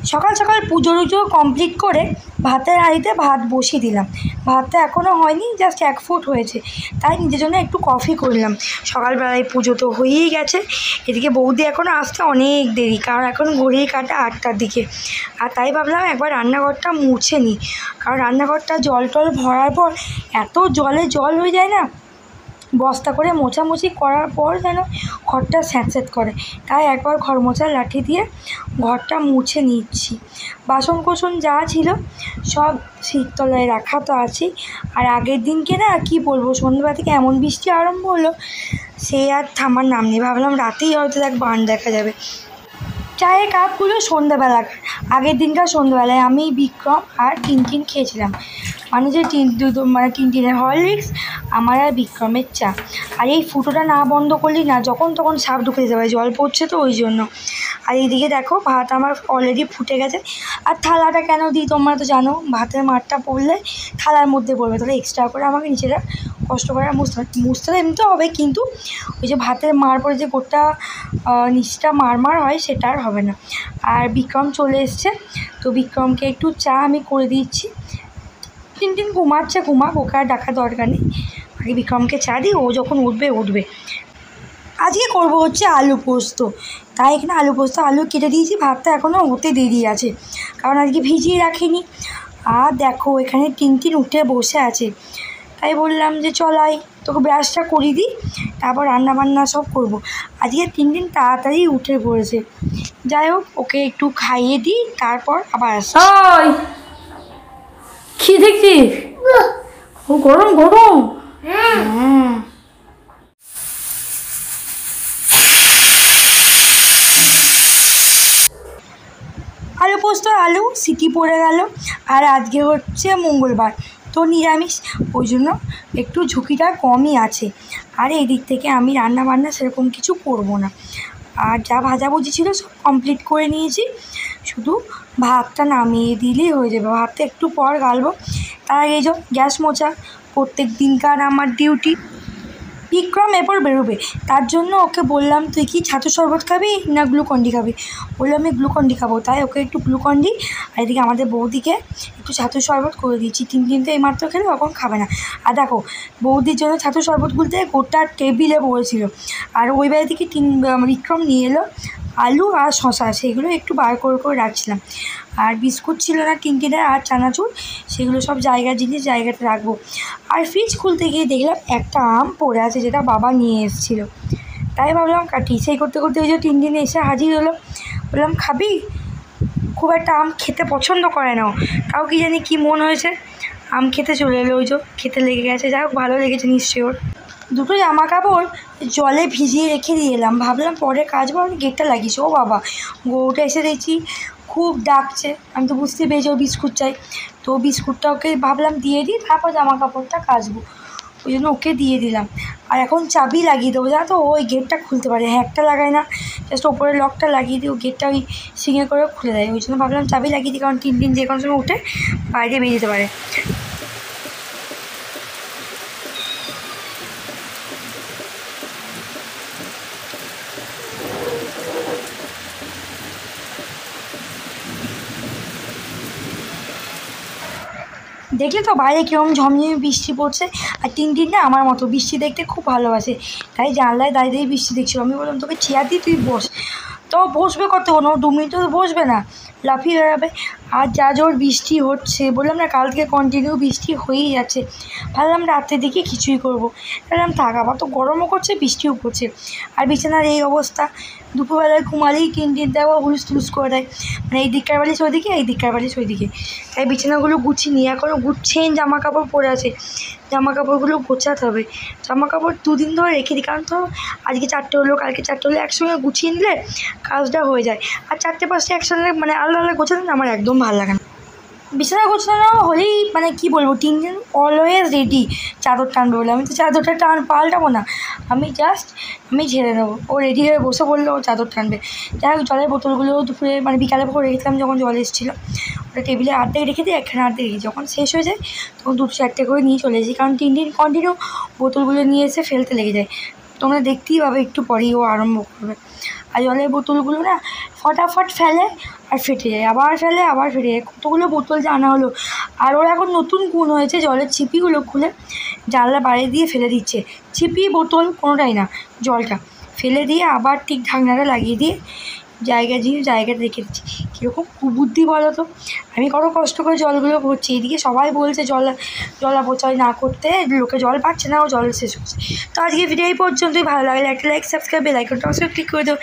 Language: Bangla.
সকাল সকাল পুজো টুজো কমপ্লিট করে ভাতের হাঁড়িতে ভাত বসিয়ে দিলাম। ভাতটা এখনও হয়নি, জাস্ট 1 ফুট হয়েছে, তাই নিজের জন্য একটু কফি করলাম। সকালবেলায় পুজো তো হয়েই গেছে, এদিকে বৌদি এখনও আসতে অনেক দেরি, কারণ এখন ঘড়ির কাঁটা 8টার দিকে। আর তাই ভাবলাম একবার রান্নাঘরটা মুছে নিই, কারণ রান্নাঘরটা জল টল ভরার পর এত জল হয়ে যায় না, বস্তা করে মোছামুছি করার পর যেন ঘরটা স্যাঁতস্যাঁত করে। তাই একবার ঘর মোছার লাঠি দিয়ে ঘরটা মুছে নিচ্ছি। বাসন কোসন যা ছিল সব শীততলায় রাখা তো আছেই। আর আগের দিনকে না কি বলবো, সন্ধ্যাবেলা থেকে এমন বৃষ্টি আরম্ভ হলো, সে আর থামার নাম নেই। ভাবলাম রাতেই হয়তো বান দেখা যাবে। চায়ের কাপগুলো সন্ধ্যাবেলা, আগের দিনকার সন্ধ্যাবেলায় আমি বিক্রম আর টিনটিন খেয়েছিলাম, মানে যে টিনটিনের হরলিক্স, আমার আর বিক্রমের চা। আর এই ফুটোটা না বন্ধ করলেই না, যখন তখন সাপ ঢুকে যেতে পারে, জল পড়ছে তো ওই জন্য। আর এইদিকে দেখো ভাত আমার অলরেডি ফুটে গেছে। আর থালাটা কেন দিই তোমরা তো জানো, ভাতের মারটা পড়লে থালার মধ্যে পড়বে, তাহলে এক্সট্রা করে আমাকে নিচেটা কষ্ট করে মুছতে এমনিতেও হবে, কিন্তু ওই যে ভাতের মার পরে যে গোটা নিচটা মার হয় সেটা আর হবে না। আর বিক্রম চলে এসছে, তো বিক্রমকে একটু চা আমি করে দিচ্ছি। টিনটিন ঘুমাচ্ছে, ঘুমাক, ওকে আর ডাকার দরকার নেই। আগে বিক্রমকে চা দিই, ও যখন উঠবে। আজকে করবো হচ্ছে আলু পোস্ত, তাই এখানে আলু পোস্ত আলু কেটে দিয়েছি। ভাতটা এখনও হতে দেরি আছে, কারণ আজকে ভিজিয়ে রাখিনি। আর দেখো এখানে টিনটিন উঠে বসে আছে, তাই বললাম যে চলাই তোকে ব্রাশটা করিয়ে দিই, তারপর রান্নাবান্না সব করব। আজকে টিনটিন তাড়াতাড়ি উঠে পড়েছে। যাই হোক, ওকে একটু খাইয়ে দিই, তারপর আবার আসি। কি দেখছিস? ও গরম। হ্যাঁ, আলু পোস্ত আলু সিটি পড়ে গেল। আর আজকে হচ্ছে মঙ্গলবার, তো নিরামিষ, ওই জন্য একটু ঝুঁকিটা কমই আছে। আর এই দিক থেকে আমি রান্না বান্না সেরকম কিছু করব না। আর যা ভাজাভুজি ছিল সব কমপ্লিট করে নিয়েছি, শুধু ভাতটা নামিয়ে দিলেই হয়ে যাবে। ভাতটা একটু পর গালবো, তার আগে এই যে গ্যাস মোছা প্রত্যেক দিনকার আমার ডিউটি। বিক্রম এরপর বেরোবে, তার জন্য ওকে বললাম তুই কি ছাতু শরবত খাবি না গ্লুকন্ডি খাবি? বললাম আমি গ্লুকন্ডি খাবো, তাই ওকে একটু গ্লুকন্ডি, আর এদিকে আমাদের বৌদিকে একটু ছাতু শরবত করে দিয়েছি। টিনটিন তো এইমাত্র খেলে, এখন খাবে না। আর দেখো বৌদির জন্য ছাতু শরবত গুলতে গোটা টেবিলে পড়েছিল। আর ওই বাড়ি থেকে বিক্রম নিয়ে এলো আলু আর শশা, সেগুলো একটু বার করে রাখছিলাম। আর বিস্কুট ছিল না টিনটিনের, আর চানাচুর, সেগুলো সব জায়গাতে রাখবো। আর ফ্রিজ খুলতে গিয়ে দেখলাম একটা আম পড়ে আছে, যেটা বাবা নিয়ে এসেছিলো, তাই ভাবলাম কাটি। সেই করতে ওই যে টিনটিন এসে হাজির হলো। বললাম খাবি? খুব একটা আম খেতে পছন্দ করে না, তাও কি জানি কি মন হয়েছে, আম খেতে চলে এলো। ওই যে খেতে লেগে গেছে, যাই হোক ভালো লেগেছে নিশ্চয়ই ওর। দুটো জামা কাপড় জলে ভিজিয়ে রেখে দিয়ে এলাম, ভাবলাম পরে কাচবো। আমি গেটটা লাগিয়েছি, ও বাবা গরুটা এসে দেখছি খুব ডাকছে। আমি তো বুঝতে পেরেছি ও বিস্কুট চাই, তো বিস্কুটটা ওকে ভাবলাম দিয়ে দিই, তারপর জামা কাপড়টা কাচবো, ওই জন্য ওকে দিয়ে দিলাম। আর এখন চাবি লাগিয়ে দেবো, জানো তো ওই গেটটা খুলতে পারে, হ্যাকটা লাগায় না, জাস্ট ওপরে লকটা লাগিয়ে দিই, ও গেটটা ওই সিঙে করে খুলে দেয়। ওই জন্য ভাবলাম চাবি লাগিয়ে দিই, কারণ টিনটিন যে কোনো সময় উঠে বাইরে বেরিয়ে যেতে পারে। দেখলে তো বাইরে কীরকম ঝমঝমে বৃষ্টি পড়ছে। আর টিনটিন না আমার মতো বৃষ্টি দেখতে খুব ভালোবাসে, তাই জানলায় দাঁড়িয়ে বৃষ্টি দেখছিলো। আমি বললাম তোকে চেয়ার দিই, তুই বস। তো বসবে কতক্ষণ, ও 2 মিনিট তো বসবে না, লাফিয়ে বেড়াবে। আর যা জোর বৃষ্টি হচ্ছে, বললাম না কাল থেকে কন্টিনিউ বৃষ্টি হয়েই যাচ্ছে। ভাবলাম রাতের দিকে কিছুই করবো, ভাবলাম থাক, আবার তো গরমও করছে বৃষ্টিও পড়ছে। আর বিছানার এই অবস্থা, দুপুরবেলায় ঘুমালেই টিনটিন দেওয়া হুলুস তুলুস করে দেয়, মানে এই দিককার বালিশ ওইদিকে, এই দিককার বালিশ ওইদিকে। তাই বিছানাগুলো গুছিয়ে নিয়ে, এখনও গুছছেন, জামা কাপড় পরে আছে, জামা কাপড়গুলো গোছাতে হবে। জামা কাপড় 2 দিন ধরে রেখে দিই, কারণ তো আজকে 4টে হলো, কালকে 4টে হলো, একসঙ্গে গুছিয়ে নিলে কাজটা হয়ে যায়। আর 4টে 5টে একসঙ্গে মানে আলাদা গোছাতে না আমার একদম ভালো লাগে না। বিছানা গোছানো হলেই মানে কী বলবো, টিনটিন অলওয়েজ রেডি চাদর টানবে বলে। আমি তো চাদরটা পাল্টাবো না, আমি ঝেড়ে নেবো, ও রেডি হয়ে বসে বললো ও চাদর টানবে। যাই হোক, জলের বোতলগুলো দুপুরে মানে বিকালে ভোর রেখেছিলাম, যখন জল এসেছিলো ওটা টেবিলে আর্ধেক রেখে দিই, একখানে আর্ধেক রেখে, যখন শেষ হয়ে যায় তখন 2-4টে করে নিয়ে চলে এসেছি, কারণ টিনটিন কন্টিনিউ বোতলগুলো নিয়ে এসে ফেলতে লেগে যায়। তোমরা দেখতেই পাবে একটু পরেই ও আরম্ভ করবে। আর জলের বোতলগুলো না ফটাফট ফেলে আর ফেটে যায়, আবার ফেলে আবার ফেটে যায়। কতগুলো বোতল যে আনা হলো। আর ওর এখন নতুন গুণ হয়েছে, জলের ছিপিগুলো খুলে জানলা বাইরে দিয়ে ফেলে দিচ্ছে। ছিপি বোতল কোনোটাই না, জলটা ফেলে দিয়ে আবার ঠিক ঢাকনাটা লাগিয়ে দিয়ে জায়গাটা রেখে দিচ্ছি। কীরকম কুবুদ্ধি বলো তো। আমি কত কষ্ট করে জলগুলো ভরছি, এদিকে সবাই বলছে জল অপচয় না করতে, লোকে জল পাচ্ছে না, ও জল শেষ করছে। তো আজকে ভিডিও এই পর্যন্তই। ভালো লাগলে একটা লাইক, সাবস্ক্রাইব, বেল আইকনটা অবশ্যই ক্লিক করে দাও।